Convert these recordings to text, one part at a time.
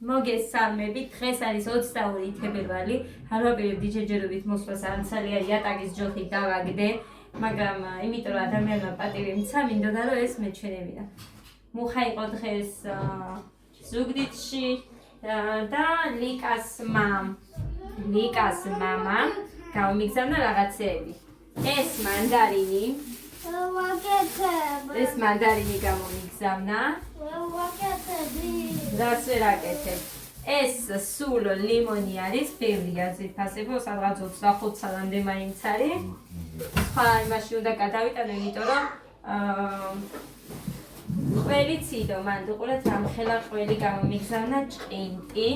მოგესალმებით, დღეს არის 22 თებერვალი, հարვაპირებდი ჯეჯერობით მოსვლას არცალია იატაკის ჯოხით დავაგდე, მაგრამ იმიტომ რომ ადამიანმა პატივი მცა, მინდოდა რომ ეს მეჩვენებინა. მუხა იყო დღეს ზუგდიდში და ლიკას მამა გამიგზავნა რაღაცეები. ეს მანდარინი ეს მანდარინი გამომიგზავნა. რას ვერ აკეთებ? ეს სულ ლიმონი არის, ბევრია ძირფასებო, სადღაც 25 სალამდე მაინც არის. სხვა იმაში უნდა გადავიტანო, იმიტომ რომ ყველიც იდო, მან უყურეთ რამხელა ყველი გამომიგზავნა ჭყინტი.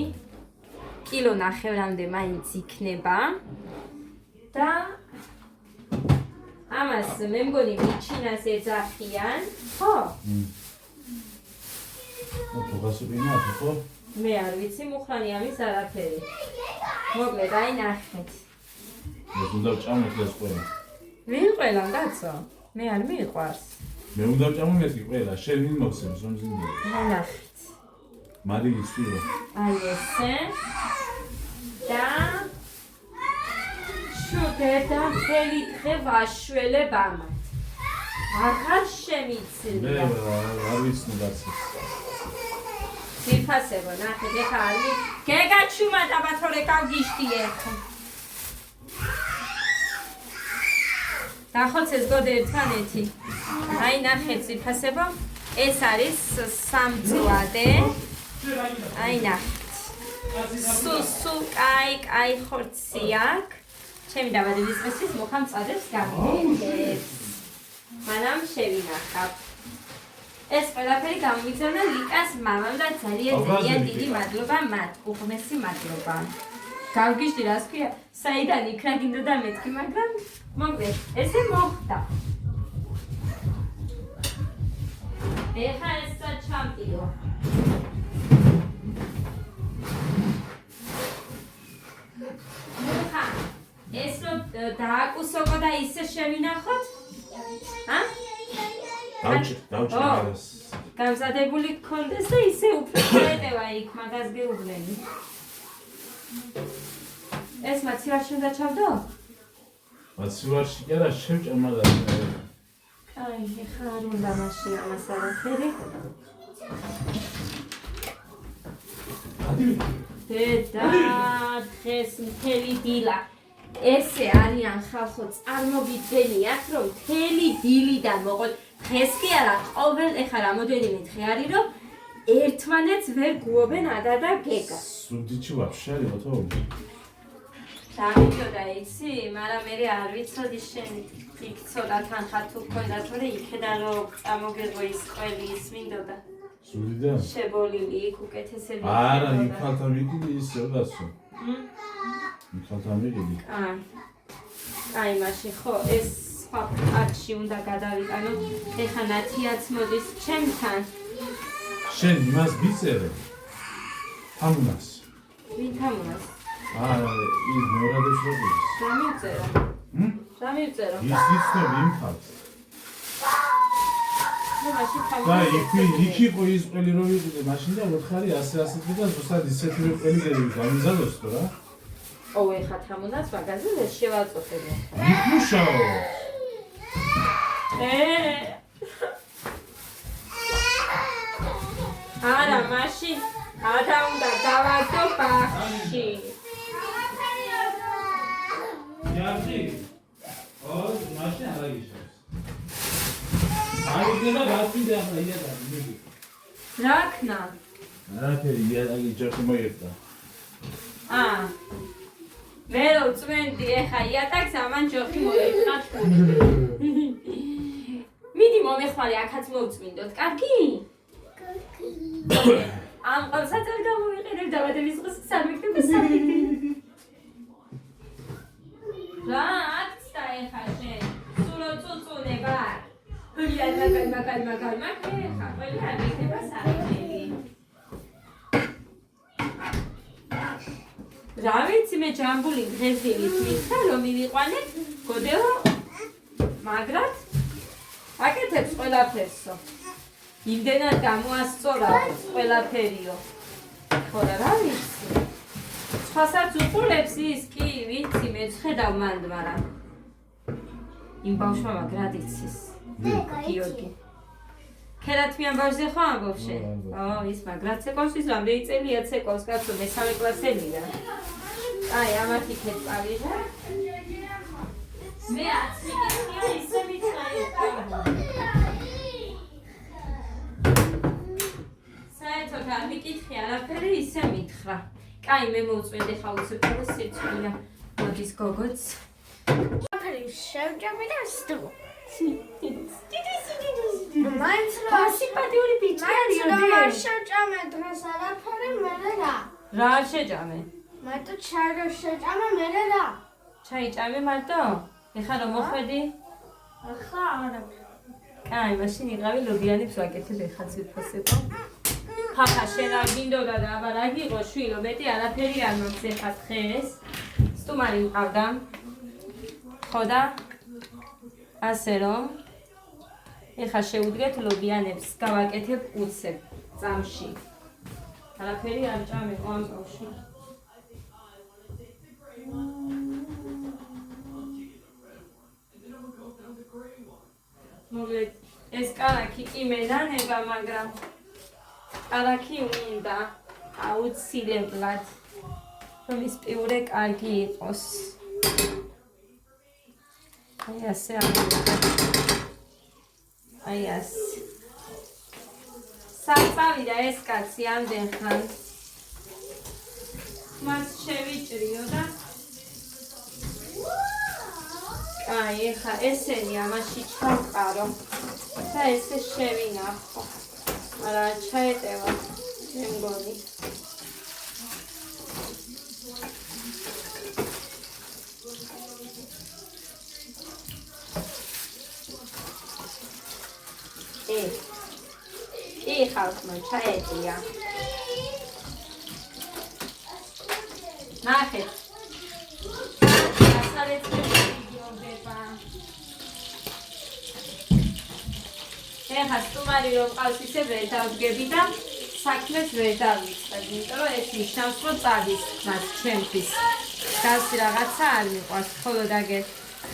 კილო ნახევრამდე მაინც იქნება. და ამას მე მგონი მიჩინას ეძახიან, ხო? ხო? მე არ ვიცი, მუხრანი ამის არაფერი. მოკლედ, აი ნახეთ. მე უნდა ვჭამოთ ეს ყველა. ვინ ყველამ კაცო? მე არ მიყვარს. მე უნდა ვჭამოთ ყველა, შენ ვინ მოხსენს რომ ზინდები. ნახეთ. მარილის სულო. აი ესე. და შუქერდა ხელი დღე ვაშველებ ამათ. აღარ შემიცლია. მე არ ვიცი დაცი. ძირფასებო, ნახეთ, ეხა არის. გეგაჩუმა დაბათორე გავგიშთი ერთხელ. დახოც ეს გოდე ერთმანეთი. აი ნახეთ ძირფასებო, ეს არის სამწვადე. აი ნახეთ. სუ კაი ხორცი აქვს. ჩემი დაბადების დღესაც მუხა მწვადებს გამიგებს. მანამ შევინახავ. ეს ყველაფერი გამომიგზავნა ლიკას მამამ და ძალიან დიდი მადლობა მათ. უღმესი მადლობა. გავგიშდი რას ქვია? საიდან იქნა გინდოდა მეთქი, მაგრამ მოკლედ, ესე მოხდა. ეხა ესა ჩამტიო. მუხა, ეს რომ დააკუსოკო და ისე შევინახოთ? დავჭირდეს. გამზადებული გქონდეს და ისე უფრო დაეტევა იქ მაგას გეუბნები. ეს მაცივარში უნდა ჩავდო? მაცივარში კი არა, შევჭამ მაგას. აი, ეხლა არ უნდა მაშინ ამას არაფერი. დედა, დღეს მთელი დილა. ესე არიან ხალხო, წარმოგიდგენიათ, რომ მთელი დილიდან მოყოლ დღეს კი არა, ყოველ ეხლა რამოდენიმე დღე არის, რომ ერთმანეთს ვერ გუობენ ადა და გეგა. სუდიჩი ვაფშე არის ოთო. დამიწოდა იცი, მაგრამ მე არ ვიცოდი შენ იქ ცოტა თანხა თუ გქონდა, თორე იქიდან რომ წამოგეღო ის ყველი ის მინდოდა. სუდიდან? შებოლილი იქ უკეთესები. არა, იქალთან ვიგდი ისე დაცო. იქალთან ვიგდი. აი მაშინ ხო ეს სხვა პარტში უნდა გადავიტანო. ეხა ნათიაც მოდის ჩემთან. შენ იმას გიწერე? თამუნას. ვინ თამუნას? ის მეორადებს როდის? რა მივწერო? რა მივწერო? ის იცნობ იმ ხალხს. ნუ მაშინ და თამუნას. იქ იყო ის ყველი რო ვიყიდე, მაშინ და მოთხარი 100 და ზუსტად ისეთი ყველი გამიზადოს თუ რა. ო ეხა თამუნას მაგაზე ვერ შევაწოხებო. იქ მუშაო. არა, მაშინ ადა უნდა დავაგდო ბაღში. იარდი. მაშინ არა ისოს. აიგდება გასვიდა ახლა იადაგი მიდი. რა ქნა? არაფერი იადაგი ჯოხი მოიერთა. მე რო წვენდი ეხა იატაკს ამან ჯოხი მოიხდა თქვი. მიდი მომეხმარე აქაც მოვწმინდოთ, კარგი? ამ ყველსაც არ გამოვიყენებ დაბადების დღეს სამიგდები სამიგდი. რა აქცდა ეხა შენ? სულ წუწუნება. მაგალ ეხა ყველა არ იქნება სამიგდები. რა ვიცი მე ჯამბული დღესდილით მიხდა რომ მივიყვანეთ გოდეო მაგრად აკეთებს ყველაფერსო იმდენად გამოასწორა ყველაფერიო ხოდა რა ვიცი. სხვასაც უყურებს ის კი ვიცი მე ხედავ მანდ, მაგრამ იმ ბავშვმა მაგრად იცის. გიორგი. ქერათმიან ბავშვზე ხო ამბობშე? ის მაგრად ცეკავს ის რამდენი წელია ცეკავს კაცო მესამე კლასელია. აი ამათ იქეთ წავიდე. მე 10 წელია ისე მიცხრა. საერთოდ არ მიკითხე არაფერი ისე მითხრა. კაი მე მოვწვენდი ხალხო სიცოცხლეა. მოდის გოგოც. Aperi შევჭამე და სტუ. მაინც რა სիմპათიური ბიჭი არისო. რა შევჭამე დღეს არაფერი მერე რა. რა შეჭამე? მარტო ჩაი რო შევჭამე მერე რა. ჩაიჭამე მარტო? ეხლა რომ მოხვედი? ახლა არა. კაი, მაშინ იყავი ლობიანებს ვაკეთებ ეხლა ციფროსებო. ხახა შენ არ გინდოდა და აბა რა გიყო შვილო, მეტი არაფერი არ მაქვს ეხლა დღეს. სტუმარი მყავდა. ხო და ასე რომ ეხლა შევუდგეთ ლობიანებს, გავაკეთებ უცებ წამში. არაფერი არ ჭამეო ამ ბავშვი. მოკლედ ეს კარაქი კი მენანება, მაგრამ კარაქი უნდა აუცილებლად რომ ის პიურე კარგი იყოს. აი ასე აი ასე საწავიდა ეს კაცი ამდენ ხან მას შევიჭრიო და აი ეხა ესენი ამაში ჩავყარო და ესე შევინახო არა ჩაეტევა მე მგონი კი ხალხმა ჩაეტია ნახეთ ეხლა სტუმარი რომ ყავს ისე ვერ დავდგები და საქმეს ვერ დავიწყებ, იმიტომ რომ ეს ნიშნავს, რომ წადის მას ჩემთვის. გასი რაღაცა არ მიყვარს, ხოლო დაგე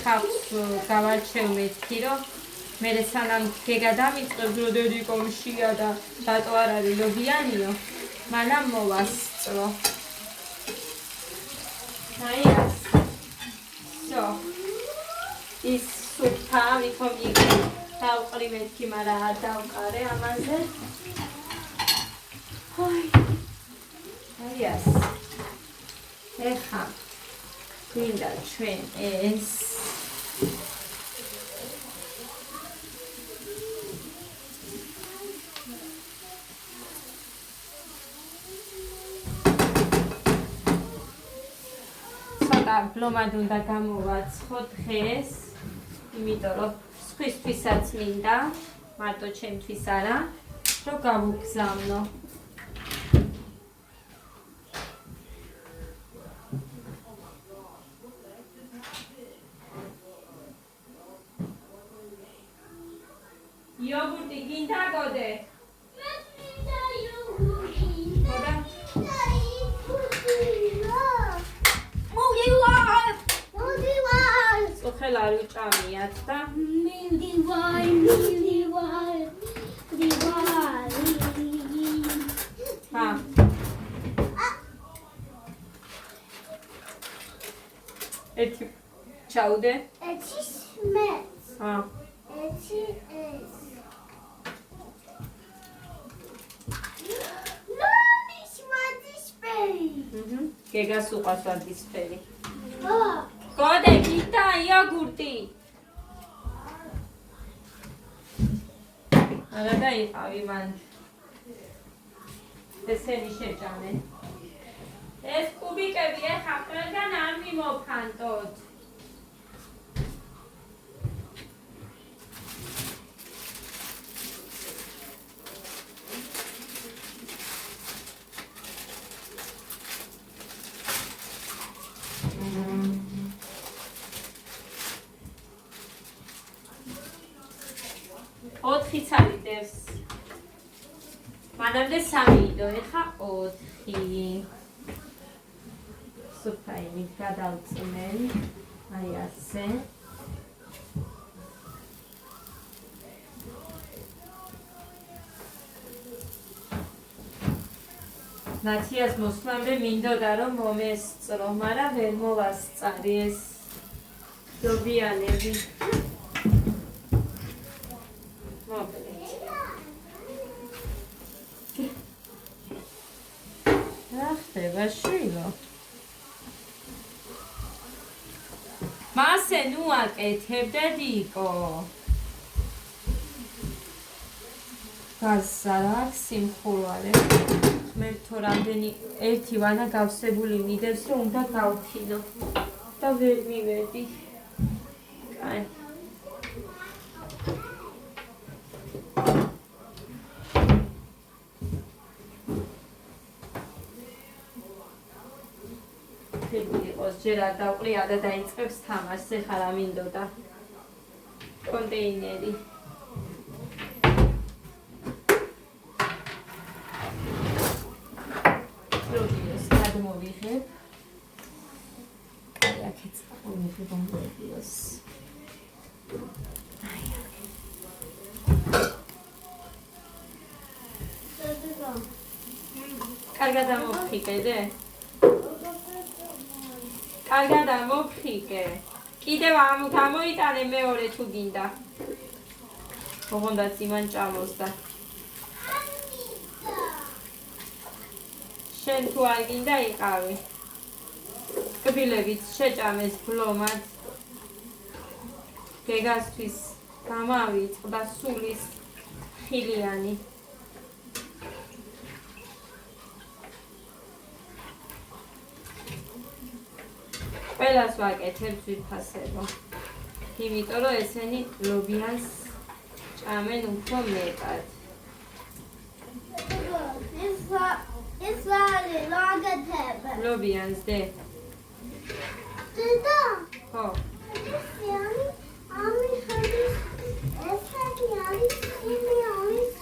ხალხს გავარჩევ მეთქი, რომ მე სანამ გეგადამიწყებ, რომ დედი კომშია და რატო არ არის ლობიანიო, მანამ მოვასწრო. აი ასე. So, ის სუფთა ვითომ იგი დავყრი მეთქი, მაგრამ არ დავყარე ამაზე. აი ასე. ეხლა გვინდა ჩვენ ეს ბლომად უნდა გამოვაცხო დღეს, იმიტომ რომ სხვისთვისაც მინდა, მარტო ჩემთვის არა, რომ გავუგზავნო. იოგურტი გინდა გოდე? მე მინდა იოგურტი. ხოდა? ხელ არ უჭამიათ და მიდივარ ჰა ეთი ჩაუდე ეთი სმეც ჰა ეთი ეს ნონის მადისფერი გეგას უყვარს ვარდისფერი ხო გოდე გინდა იოგურტი არა დაიყავი მან ესენი შეჭამე ეს კუბიკები ეხა ყველგან არ მიმოფანტოთ ოთხი ცალი დევს მანამ მანამდე 3 იდო, ეხა 4. სუფაილი გადავწმენ. აი ასე. ნაციას მოსვლამდე მინდოდა რომ მომესწრო, მაგრამ ვერ მოვასწარი ეს დობიანები. მოკლედ. რა ხდება შვილო? მასე ნუ აკეთებდა დიკო. გაზა რა სიმხურვალე. მე თუ რამდენი ერთი ვანა გავსებული მიდევს რომ უნდა გავთინო და ვერ მივედი. კაი. ფიგურიყოს ჯერ არ დავყრია და დაიწყებს თამაშს ეხლა რა მინდოდა. კონტეინერი. მოვიღებ. აი აქეც მოვიღებ ამბიოს. აი აქ. კარგად ამოფრიკე. კარგად ამოფრიკე. კიდევ გამოიტანე მეორე თუ გინდა. ოღონდაც იმან ჭამოსდა. შენ თუ არ გინდა იყავი. კბილებით შეჭამეს ბლომად. გეგასთვის გამავიწყდა სულის ხილიანი. ყველას ვაკეთებ ვიფასებო. იმიტომ რომ ესენი ლობიანს ჭამენ უფრო მეტად. ეს ვარი ლოგეთებ. ლობიანს დე. დედა. ხო. ამი ხარის ეს არის იმი არის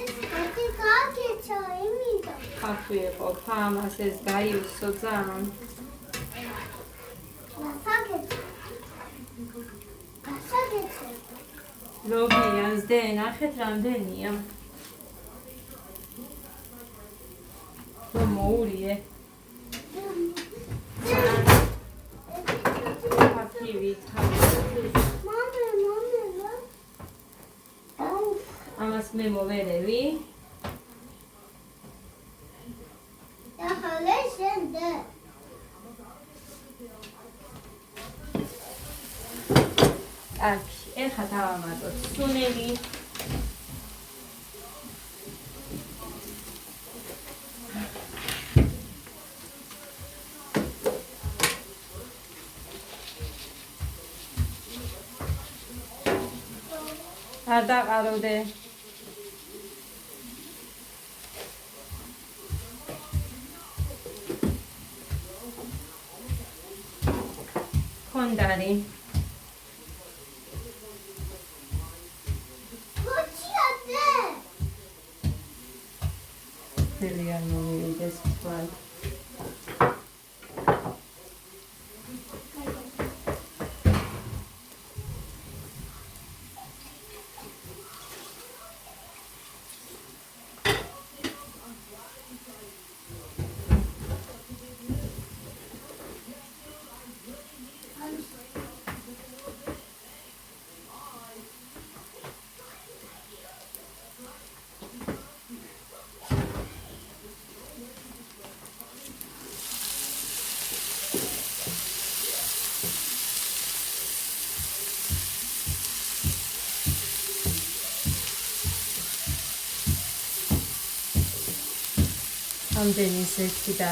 ეს ხეთი გაგეჩა იმიდა. ხაფი იყო ფამას ეს გაიუსო ძალიან. ლობიანს დე ნახეთ რამდენია. მოურიე. ამას მე მოვერევი. ახლა შენდე. აქ ეხა დავამატოთ სუნელი. არ დაყაროდე. კონდარი. ხოჩიადე. ძალიან მოვიდეს თვალ. ამდენი ზეთი და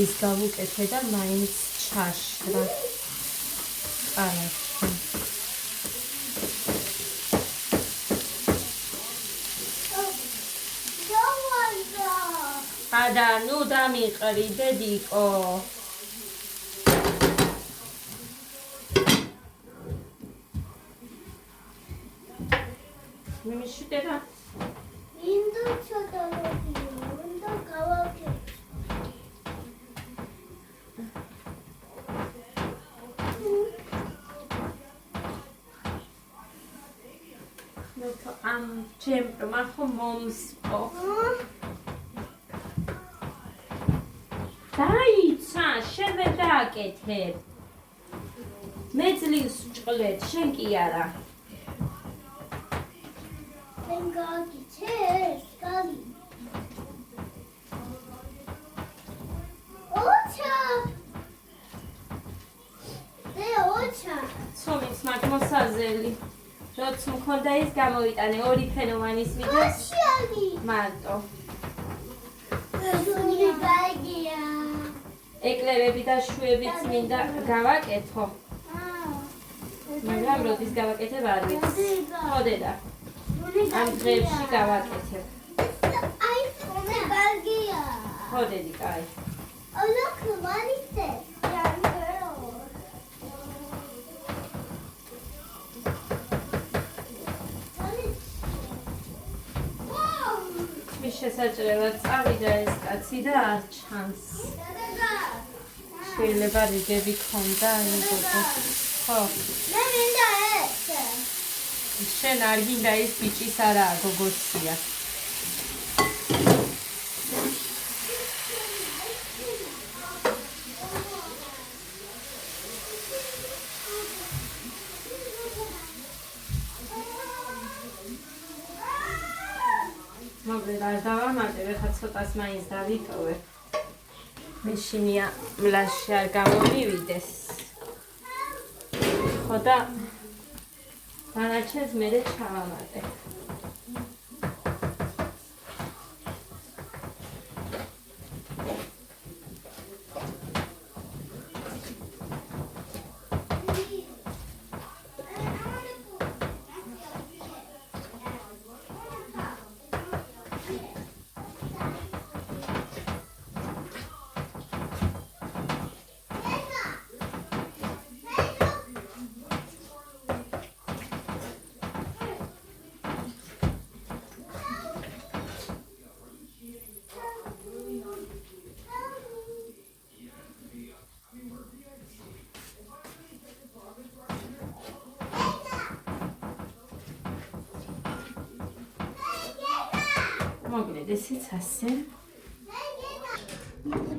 ის გავუკეთე და მაინც ჩაშრა. კარგი. ადა ნუ დამიყრი დედიკო. მიმიშიტე რა. ინდო ჩოდოლობია. მე თო ამ ჩემპრმა ხომ მომსპო. დაიცა, შენ ვერ დააკეთებ. მე ძლივს ვჭყლეთ, შენ კი არა. Ben gagi çek, gagi. Oça. De oça. ცომის მაგ მოსაზელი. როც მქონდა ის გამოვიტანე ორი ფენოვანის ვიდეო Aşağıdi. მარტო. Suni bagia. ეკლერები და შუებიც მინდა გავაკეთო. მაგრამ როდის გავაკეთებ არ ვიცი. ხოდედა. ამ დღეებში გავაკეთებ. Ay, suni bagia. ხოდედი, კაი. Oh, look, what is this? Young girl. What is Whoa! მის შესაძლებლად წავიდა ეს კაცი და არ ჩანს. შეიძლება რიგები ქონდა იმ გოგოს. ხო, Ne minda et? შენ არ გინდა ის ბიჭის არაა, გოგოსია. მოკლედ არ დავამატებ, ეხლა ცოტას მაინც დავიტოვე. მეშინია მლაშე არ გამომივიდეს. ხო და დანარჩენს მერე ჩავამატებ. მოკლედ ესეც ასე.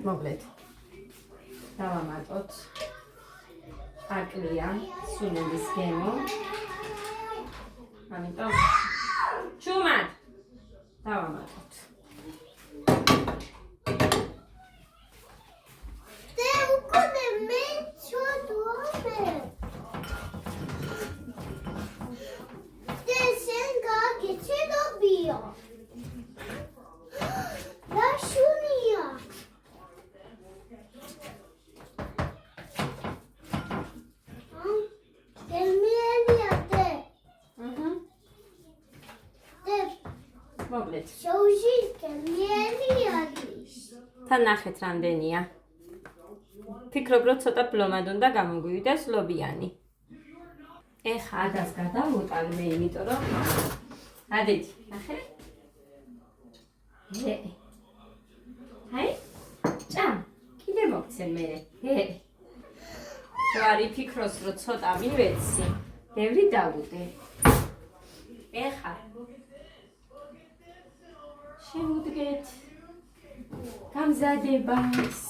მოკლედ დავამატოთ აკლია სუნების გემო. ამიტომ ჩუმად დავამატოთ. De ukone me chodome. De sen gagi çedobio. La shunia. Gelmienia de. De მოკლედ shoji gelmienia dis. თან ნახეთ რამდენია. ფიქრობ რომ ცოტა ბლომად უნდა გამოგვივიდეს ლობიანი. ეხა ადას გადავუტანე, იმიტომ რომ ადეთი, ნახე. ჰე. ჭამ, კიდე მოგცე მერე. რო არი ფიქროს რომ ცოტა მივეცი, ბევრი დავუდე. ეხა შევუდგეთ გამზადებას.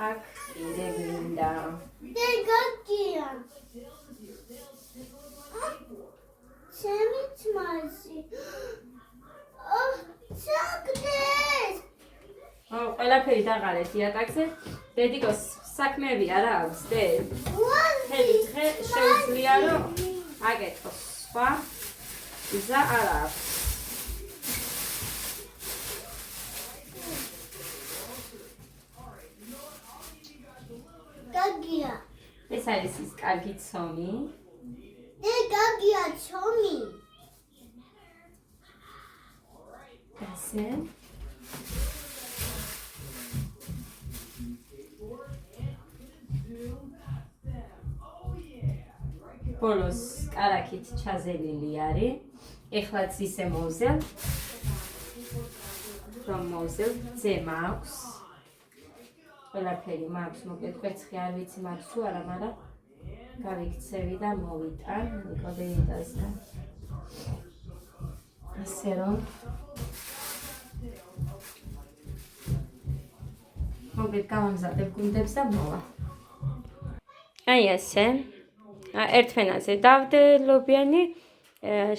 აქ კიდე მინდა. De gagia. Semit masi. Oh, sakdes. ყველაფერი დაღარეთ იატაკზე. დედიკოს საქმეები არა აქვს, დე. მთელი დღე შეუძლია რომ აკეთოს. სხვა იზა არ აქვს. Gagia. ეს არის ის კარგი ცომი. De gagia chomi. ასე. ბოლოს კარაქით ჩაზელილი არის. ეხლაც ისე მოვზელ. რომ მოვზელ, ძე მაქვს. ყველაფერი მაქვს, მოკლედ კვერცხი არ ვიცი მაქვს თუ არა, მაგრამ გავიქცევი და მოვიტან ნიკოდეიდასთან. ასე რომ მოგეთ გავამზადებ გუნდებს და მოვა. აი ასე. ერთმენაზე დავდელობიანი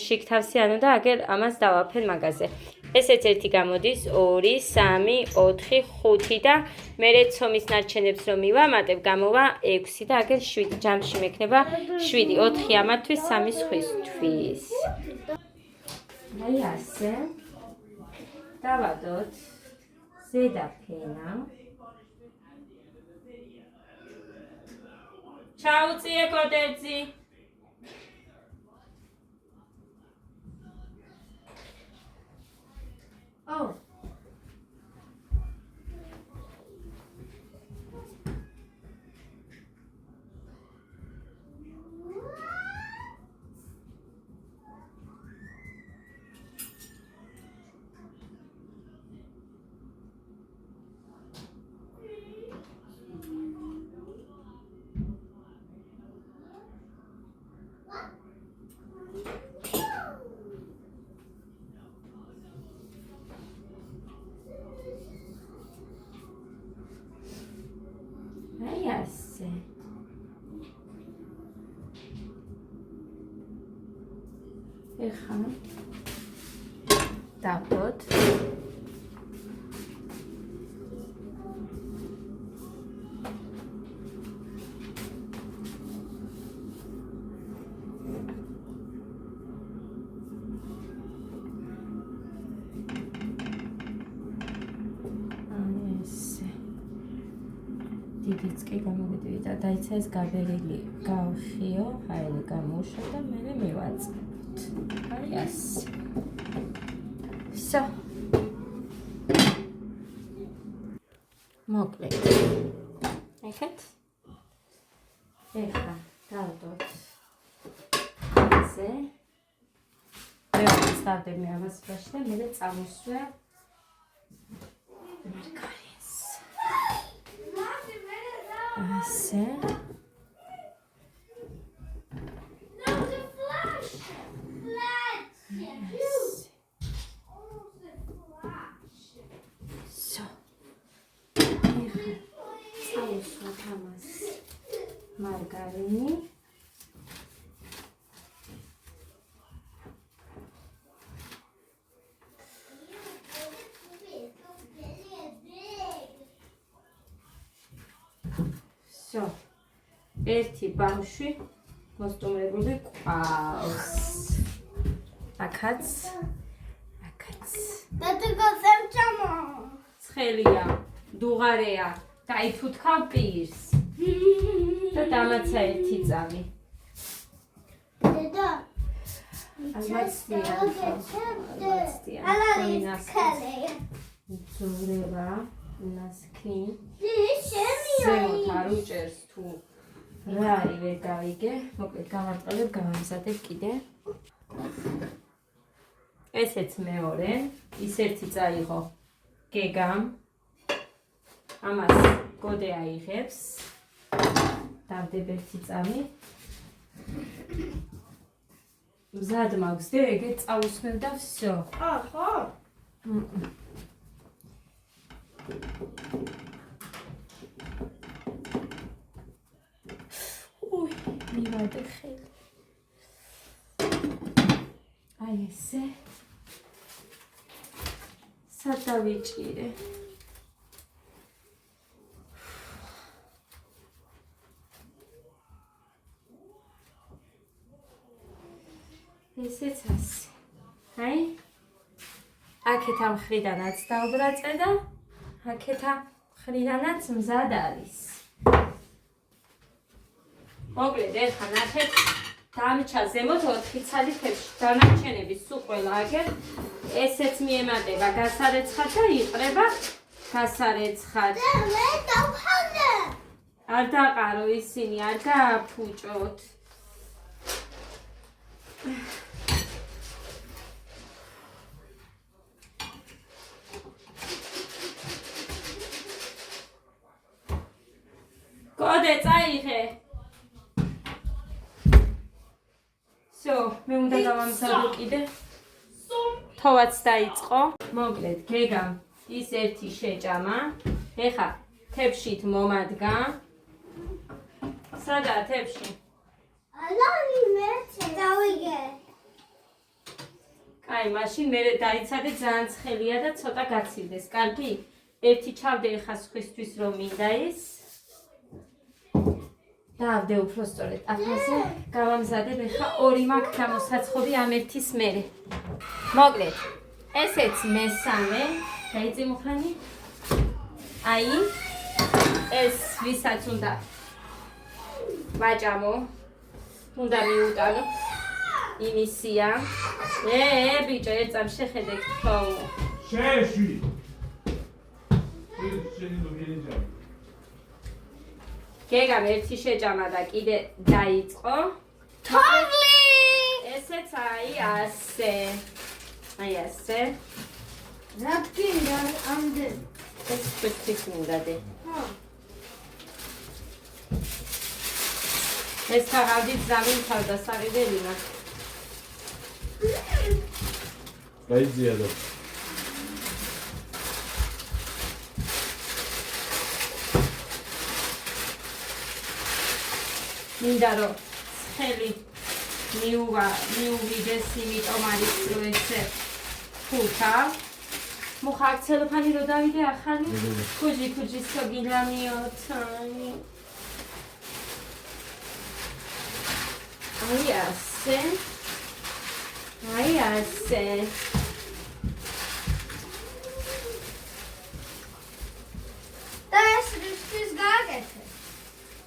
შიგთავსიანო და აგერ ამას დავაფერ მაგაზე. ესეც ერთი გამოდის 2, 3, 4, 5 და მერე ცომის ნარჩენებს რომ მივამატებ გამოვა 6 და აგერ 7 ჯამში მექნება 7, 4 ამათვის 3 სხვისთვის. აი ასე. დავადოთ ზედა ფენა. ჩაუწიე კოდერძი. Oh. აი ასე. ეხლა დავდოთ დიდიც კი გამოვიდივი და დაიცა ეს გაბერილი გავხიო, ჰაერი გამოუშვა და მერე მივაწყებთ. აი ასე. Всё. მოკლედ. ეხეთ. ეხლა დავდოთ ასე. მე ვსტავდები ამას ფაშ და მერე წამოსვე მარგარინს. ასე. მარგარინი. всё. ერთი ბავშვი მოსტუმრებული ყავს. აქაც. Tata გასევჭამო. ცხელია, დუღარეა, დაიფუთქავ პირს. და დამაცა ერთი წამი. დედა. ზურება, ნასკნი. შემია. არ უჭერს თუ რა არის ვერ გავიგე. მოკლედ გავარტყევებ, გავამზადებ კიდე. ესეც მეორე, ის ერთი წაიღო გეგამ. ამას გოდე აიღებს. დავდებ ერთი წამი. მზად მაქვს და ეგეთ წაუსმევ და всё. ხო? უй, მივადე ხელი. აი ესე. სად დავიჭირე? ესეც ასე. აი. აქეთ ამ ხრიდანაც დავბრაწე და აქეთ ამ ხრიდანაც მზად არის. მოკლედ ეხლა ნახეთ დამჩა ზემოთ 4 ცალი ფერში. დანარჩენები სულ ყველა აგერ ესეც მიემატება გასარეცხად და იყრება გასარეცხად. და მე დავხალე. არ დაყარო ისინი, არ გააფუჭოთ. კოდე წაიღე. გავამზადო კიდე. თოვაც დაიწყო. მოკლედ, გეგამ ის ერთი შეჭამა. ეხა თებშით მომადგა. სადაა თებში? ალანი მე დავიგე. აი, მაშინ მე დაიცადე ძალიან ცხელია და ცოტა გაცილდეს. კარგი? ერთი ჩავდე ეხა სხვისთვის რომ მინდა ის. დავდე უფრო სწორედ აფაზე. გავამზადებ ეხა ორი მაქვს გამოსაცხობი ამ ერთის მერე. მოკლედ, ესეც მესამე. დაიძე მუხრანი. აი, ეს ვისაც უნდა ვაჭამო. უნდა მიუტანო. იმისია. ბიჭო, ერთ წამს შეხედე ხო. შეშვი. შენი ლოგინი ჯა. გეგამ ერთი შეჭამა და კიდე დაიწყო. თოვლი. ესეც აი ასე. აი ასე. რადგან ამდენ. ეს ფიქრის მინდა დე. ეს ხარდით ზამინთავდა სარიდელინა. გაიძია და მინდა რომ ცხელი მიუვიდეს, იმიტომ არის რომ ესე ხუთა. მუხა ცელოფანი რო დავიდე ახალი. ქუჯი სოგილამიოთანი. აი ასე. აი ასე. და ეს რისთვის გააკეთე?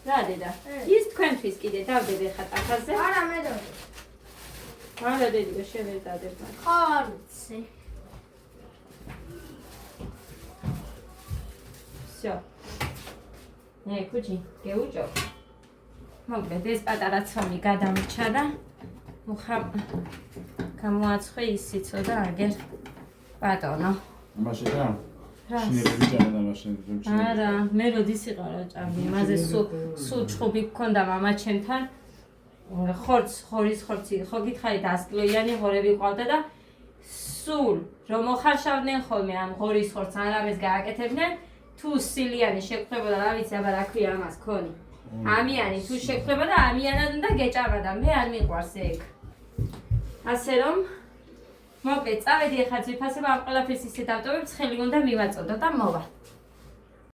რა დედა? ის თქვენთვის კიდე დავდები ხა ტაფაზე. არა მე დოდი. არა დედა შევერ დადებ მაგ. ხორცი. всё. ნე ქუჯი, გეუჭო. მოკლედ ეს პატარა ცომი გადამრჩა და მუხა გამოაცხე ისიცო და აგერ ბატონო. მაშინ რა? რა? შინელები ჯანა და მაშინ რომ არა, მე როდის იყარო ჭამი, მაზე სულ ჩხუბი გქონდა მამა ჩემთან. ხორის ხორცი, ხო გითხარი და 100 კილოიანი ღორები ყავდა და სულ რომ მოხარშავდნენ ხოლმე ამ ღორის ხორცს არამეს გააკეთებდნენ, თუ სილიანი შეგხვდებოდა, რა ვიცი, აბა რა ქვია ამას ქონი. ამიანი თუ შეგხვდებოდა, ამიანად უნდა გეჭამა და მე არ მიყვარს ეგ. ასე რომ მოკლედ, წავედი ახლა ძვირფასება ამ ყველაფერს ისე დავტოვებ, ცხელი უნდა მივაწოდო და მოვა.